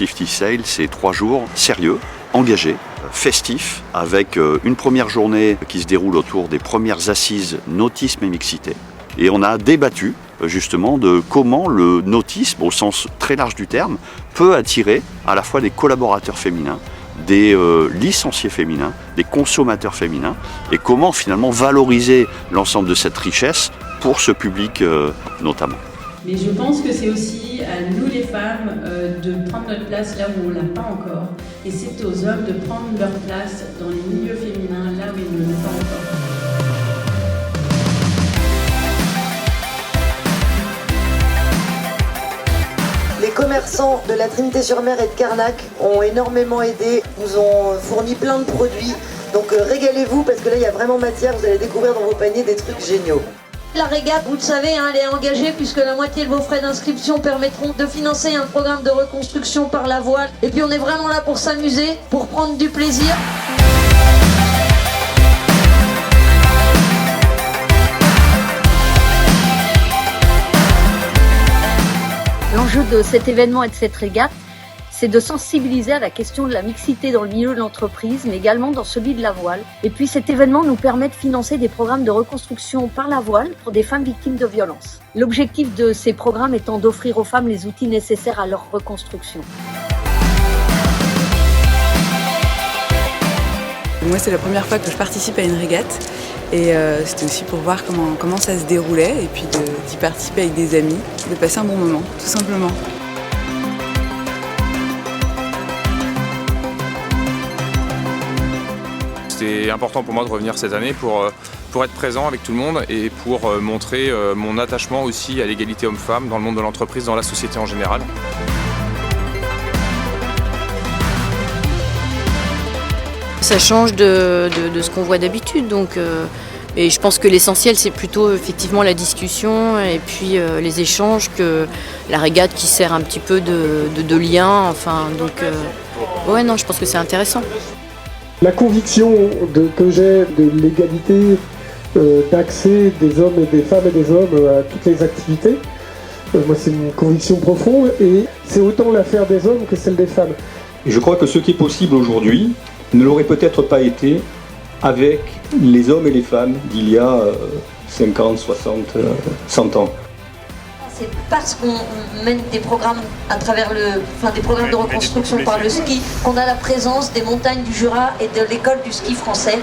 50 Sail, c'est 3 jours sérieux, engagés, festifs, avec une première journée qui se déroule autour des premières assises nautisme et mixité. Et on a débattu justement de comment le nautisme, au sens très large du terme, peut attirer à la fois des collaborateurs féminins, des licenciés féminins, des consommateurs féminins, et comment finalement valoriser l'ensemble de cette richesse pour ce public notamment. Mais je pense que c'est aussi à nous les femmes de prendre notre place là où on ne l'a pas encore. Et c'est aux hommes de prendre leur place dans les milieux féminins là où ils ne l'ont pas encore. Les commerçants de la Trinité-sur-Mer et de Carnac ont énormément aidé, nous ont fourni plein de produits. Donc régalez-vous parce que là il y a vraiment matière, vous allez découvrir dans vos paniers des trucs géniaux. La régate, vous le savez, elle est engagée puisque la moitié de vos frais d'inscription permettront de financer un programme de reconstruction par la voile. Et puis on est vraiment là pour s'amuser, pour prendre du plaisir. L'enjeu de cet événement et de cette régate, c'est de sensibiliser à la question de la mixité dans le milieu de l'entreprise, mais également dans celui de la voile. Et puis cet événement nous permet de financer des programmes de reconstruction par la voile pour des femmes victimes de violences. L'objectif de ces programmes étant d'offrir aux femmes les outils nécessaires à leur reconstruction. Moi, c'est la première fois que je participe à une régate. Et c'était aussi pour voir comment ça se déroulait et puis d'y participer avec des amis, de passer un bon moment, tout simplement. C'était important pour moi de revenir cette année pour être présent avec tout le monde et pour montrer mon attachement aussi à l'égalité homme-femme dans le monde de l'entreprise, dans la société en général. Ça change de ce qu'on voit d'habitude, donc et je pense que l'essentiel c'est plutôt effectivement la discussion et puis les échanges, que la régate qui sert un petit peu de lien, enfin donc ouais non, je pense que c'est intéressant. La conviction que j'ai de l'égalité d'accès des hommes et des femmes et des hommes à toutes les activités, moi c'est une conviction profonde et c'est autant l'affaire des hommes que celle des femmes. Je crois que ce qui est possible aujourd'hui ne l'aurait peut-être pas été avec les hommes et les femmes d'il y a 50, 60, 100 ans. C'est parce qu'on mène des programmes à travers des programmes de reconstruction par le ski qu'on a la présence des montagnes du Jura et de l'école du ski français.